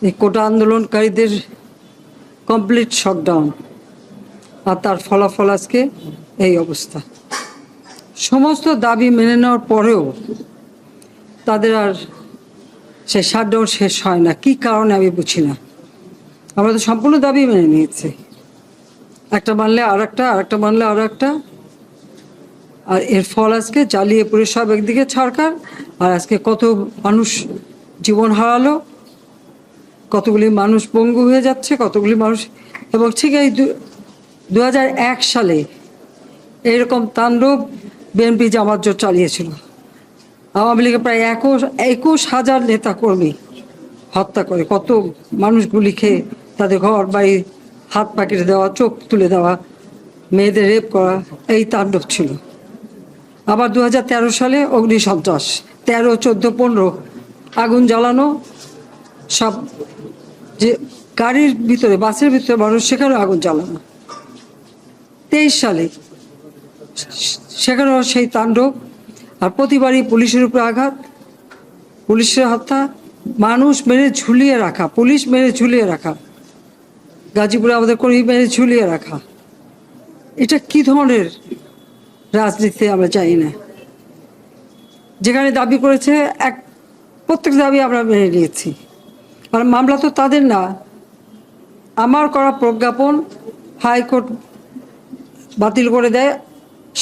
এই কোটা আন্দোলনকারীদের complete shutdown, আর তার ফলাফল আজকে এই অবস্থা। সমস্ত দাবি মেনে নেওয়ার পরেও তাদের আর সেই শাটডাউন শেষ হয় না। কি কারণে আমি বুঝি না। আমরা তো সম্পূর্ণ দাবি মেনে নিয়েছি, একটা মানলে আর একটা, আর একটা মানলে আর একটা, আর এর ফল আজকে জ্বালিয়ে পুড়ে সব একদিকে সরকার, আর আজকে কত মানুষ জীবন হারালো, কতগুলি মানুষ পঙ্গু হয়ে যাচ্ছে, কতগুলি মানুষ। এবং ঠিক এই 2001 সালে এরকম তাণ্ডব বিএনপি জামাত জোট চালিয়েছিল। আওয়ামী লীগের প্রায় 21,000 নেতা কর্মী হত্যা করে, কত মানুষ গুলি খেয়ে তাদের ঘর বাড়ি হাত পা কেটে দেওয়া, চোখ তুলে দেওয়া, মেয়েদের রেপ করা, এই তাণ্ডব ছিল। আবার 2013 সালে অগ্নিসন্ত্রাস, 13, 14, 15 আগুন জ্বালানো, সব যে গাড়ির ভিতরে, বাসের ভিতরে মানুষ, সেখানেও আগুন জ্বালানো। 23 সালে সেখানেও সেই তাণ্ডব, আর প্রতিবারই পুলিশের উপরে আঘাত, পুলিশের হত্যা, মানুষ মেরে ঝুলিয়ে রাখা, পুলিশ মেরে ঝুলিয়ে রাখা, গাজীপুরে আমাদের কর্মী মেরে ঝুলিয়ে রাখা। এটা কি ধরনের রাজনীতি আমরা জানি না। যেখানে দাবি করেছে প্রত্যেক দাবি আমরা মেনে নিয়েছি, আর মামলা তো তাদের না, আমার করা প্রজ্ঞাপন হাইকোর্ট বাতিল করে দেয়।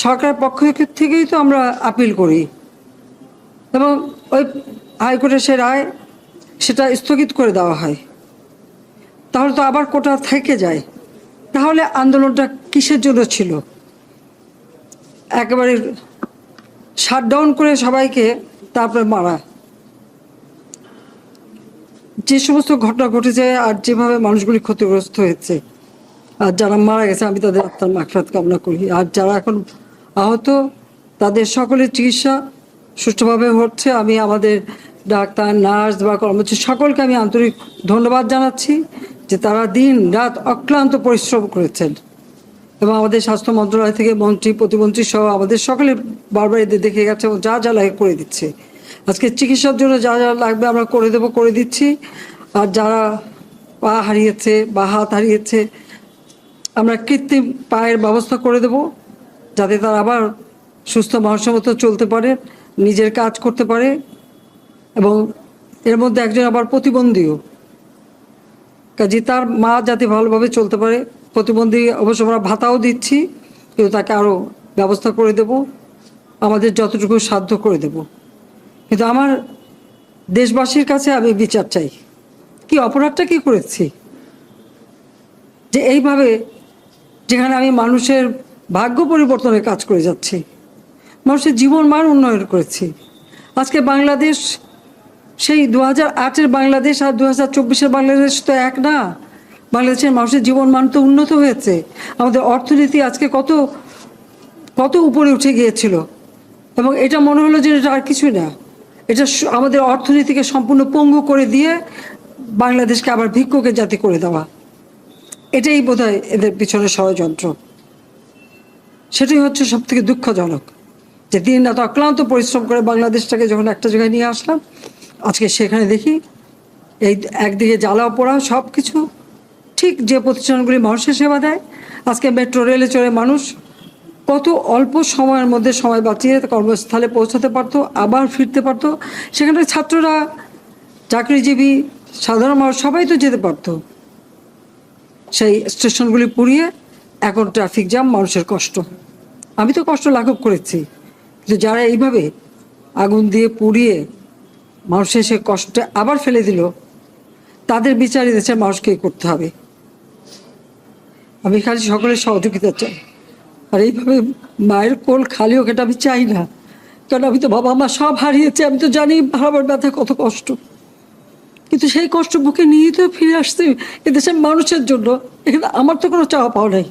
সরকারের পক্ষ থেকেই তো আমরা আপিল করি, এবং ওই হাইকোর্টের সে রায় সেটা স্থগিত করে দেওয়া হয়। তাহলে তো আবার কোটা থেকে যায়। তাহলে আন্দোলনটা কিসের জন্য ছিল? একেবারে শাটডাউন করে সবাইকে তারপরে মারা। যে সমস্ত ঘটনা ঘটেছে আর যেভাবে মানুষগুলি ক্ষতিগ্রস্ত হয়েছে, আর যারা মারা গেছে আমি তাদের আত্মার মাগফিরাত কামনা করি। আর যারা এখন আহত তাদের সকলের চিকিৎসা সুষ্ঠুভাবে হচ্ছে। আমি আমাদের ডাক্তার, নার্স বা কর্মচারী সকলকে আমি আন্তরিক ধন্যবাদ জানাচ্ছি যে তারা দিন রাত অক্লান্ত পরিশ্রম করেছেন, এবং আমাদের স্বাস্থ্য মন্ত্রণালয় থেকে মন্ত্রী, প্রতিমন্ত্রী সহ আমাদের সকলে বারবার এদের দেখে গেছে এবং যা যা লাগে করে দিচ্ছে। আজকে চিকিৎসার জন্য যা যা লাগবে আমরা করে দিচ্ছি। আর যারা পা হারিয়েছে বা হাত হারিয়েছে, আমরা কৃত্রিম পায়ের ব্যবস্থা করে দেব, যাতে তারা আবার সুস্থ মানুষের মতো চলতে পারে, নিজের কাজ করতে পারে। এবং এর মধ্যে একজন আবার প্রতিবন্ধীও, কাজে তার মা যাতে ভালোভাবে চলতে পারে। প্রতিবন্ধী অবশ্য আমরা ভাতাও দিচ্ছি, কিন্তু তাকে আরও ব্যবস্থা করে দেব, আমাদের যতটুকু সাধ্য করে দেব। কিন্তু আমার দেশবাসীর কাছে আমি বিচার চাই, কি অপরাধটা কি করেছি যে এইভাবে, যেখানে আমি মানুষের ভাগ্য পরিবর্তনের কাজ করে যাচ্ছি, মানুষের জীবন মান উন্নয়ন করেছি। আজকে বাংলাদেশ সেই 2008-এর বাংলাদেশ আর 2024-এর বাংলাদেশ তো এক না। বাংলাদেশের মানুষের জীবন মান তো উন্নত হয়েছে। আমাদের অর্থনীতি আজকে কত কত উপরে উঠে গিয়েছিল, এবং এটা মনে হলো যে এটা আর কিছুই না। এটা আমাদের অর্থনীতিকে সম্পূর্ণ পঙ্গু করে দিয়ে বাংলাদেশকে আবার ভিক্ষুকের জাতি করে দেওয়া, এটাই বোধহয় এদের পিছনে ষড়যন্ত্র। সেটাই হচ্ছে সব থেকে দুঃখজনক, যে দিন রাত অক্লান্ত পরিশ্রম করে বাংলাদেশটাকে যখন একটা জায়গায় নিয়ে আসলাম, আজকে সেখানে দেখি এই একদিকে জ্বালা পোড়া সব কিছু। ঠিক যে প্রতিষ্ঠানগুলি মানুষের সেবা দেয়, আজকে মেট্রো রেলে চড়ে মানুষ কত অল্প সময়ের মধ্যে সময় বাঁচিয়ে কর্মস্থলে পৌঁছাতে পারতো, আবার ফিরতে পারতো। সেখানে ছাত্ররা, চাকরিজীবী, সাধারণ মানুষ সবাই তো যেতে পারতো। সেই স্টেশনগুলি পুড়িয়ে এখন ট্রাফিক জ্যাম, মানুষের কষ্ট। আমি তো কষ্ট লাঘব করেছি, কিন্তু যারা এইভাবে আগুন দিয়ে পুড়িয়ে মানুষের সে কষ্টে আবার ফেলে দিল, তাদের বিচার দেশের মানুষকে করতে হবে। আমি খালি সকলের সহযোগিতা চাই। আর এইভাবে মায়ের কোল খালি হোক এটা আমি চাই না, কারণ আমি তো বাবা মা সব হারিয়েছি। আমি তো জানি হারাবার ব্যথা কত কষ্ট, কিন্তু সেই কষ্ট বুকে নিয়ে তো ফিরে আসতে এদেশের মানুষের জন্য। এখানে আমার তো কোনো চাওয়া পাওয়া নাই।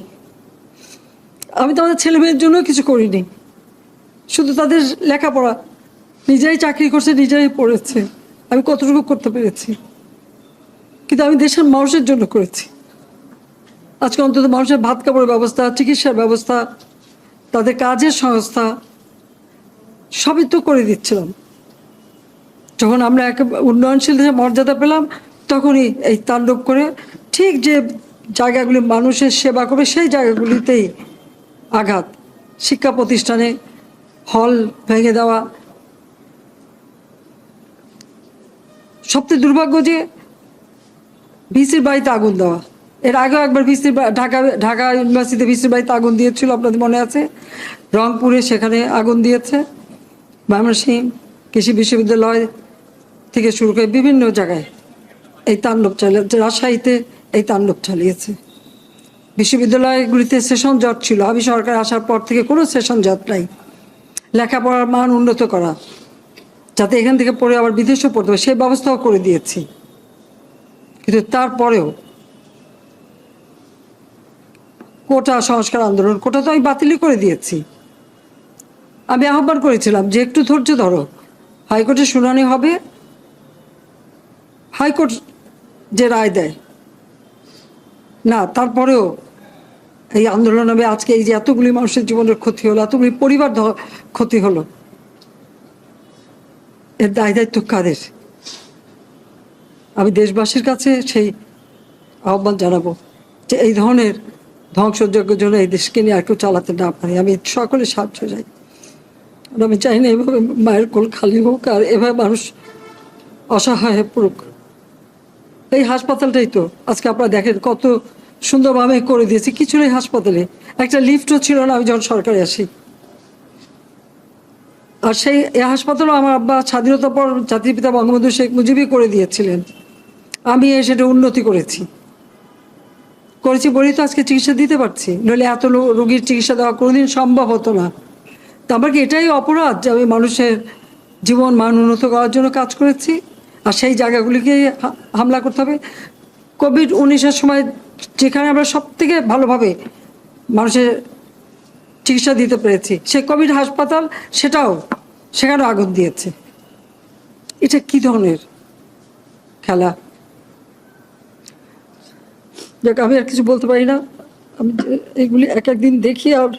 আমি তো আমাদের ছেলে মেয়ের জন্য কিছু করিনি, শুধু তাদের লেখাপড়া, নিজেরাই চাকরি করছে, নিজেরাই পড়েছে। আমি কতটুকু করতে পেরেছি, কিন্তু আমি দেশের মানুষের জন্য করেছি। আজকে অন্তত মানুষের ভাত কাপড়ের ব্যবস্থা, চিকিৎসার ব্যবস্থা, তাদের কাজের সংস্থা সবই তো করে দিচ্ছিলাম। যখন আমরা এক উন্নয়নশীল দেশের মর্যাদা পেলাম, তখনই এই তাণ্ডব করে ঠিক যে জায়গাগুলি মানুষের সেবা করবে সেই জায়গাগুলিতেই আঘাত, শিক্ষা প্রতিষ্ঠানে হল ভেঙে দেওয়া। সবচেয়ে দুর্ভাগ্য যে ভিসির বাড়িতে আগুন দেওয়া। এর আগেও একবার ঢাকা ইউনিভার্সিটিতে ভিসির বাড়িতে আগুন দিয়েছিল, আপনাদের মনে আছে। রংপুরে সেখানে আগুন দিয়েছে, ময়মনসিংহ কৃষি বিশ্ববিদ্যালয় থেকে শুরু করে বিভিন্ন জায়গায় এই তাণ্ডব চালিয়েছে। রাজশাহীতে এই তাণ্ডব চালিয়েছে। বিশ্ববিদ্যালয়গুলিতে সেশন জট ছিল, আমি সরকার আসার পর থেকে কোনো সেশন জট নাই। লেখাপড়ার মান উন্নত করা, যাতে এখান থেকে পড়ে আবার বিদেশেও পড়তে হবে, সেই ব্যবস্থাও করে দিয়েছি। কিন্তু তারপরেও কোটা সংস্কার আন্দোলন, কোটা তো আমি বাতিলই করে দিয়েছি। আমি আহ্বান করেছিলাম যে একটু ধৈর্য ধরো, হাইকোর্টে শুনানি হবে, হাইকোর্ট যে রায় দেয়। না, তারপরেও এই আন্দোলন হবে। আজকে এই যে এতগুলি মানুষের জীবনের ক্ষতি হলো, এতগুলি পরিবার ক্ষতি হলো, এর দায় দায়িত্ব কাদের? আমি দেশবাসীর কাছে সেই আহ্বান জানাবো যে এই ধরনের ধ্বংসযজ্ঞ জন্য এই দেশকে নিয়ে আর কেউ চালাতে না পারে। আমি সকলে সাহায্য চাই। আমি চাই না এভাবে মায়ের কোল খালি হোক আর এভাবে মানুষ অসহায় হয়ে পড়ুক। এই হাসপাতালটাই তো আজকে আপনারা দেখেন কত সুন্দরভাবে করে দিয়েছি। কিছু নেই হাসপাতালে, একটা লিফটও ছিল না আমি যখন সরকারে আসি। আর সেই হাসপাতালও আমার আব্বা স্বাধীনতার পর জাতির পিতা বঙ্গবন্ধু শেখ মুজিবই করে দিয়েছিলেন। আমি সেটা উন্নতি করেছি বলেই তো আজকে চিকিৎসা দিতে পারছি, নইলে এত রোগীর চিকিৎসা দেওয়া কোনোদিন সম্ভব হতো না। তো আমার কি এটাই অপরাধ যে আমি মানুষের জীবন মান উন্নত করার জন্য কাজ করেছি আর সেই জায়গাগুলিকে হামলা করতে হবে? কোভিড-19-এর সময় যেখানে আমরা সব থেকে ভালোভাবে মানুষের চিকিৎসা দিতে পেরেছি, সেই কোভিড হাসপাতাল সেখানেও আগুন দিয়েছে। এটা কি ধরনের খেলা? যাক, আমি আর কিছু বলতে পারি না। আমি এগুলি এক একদিন দেখি আর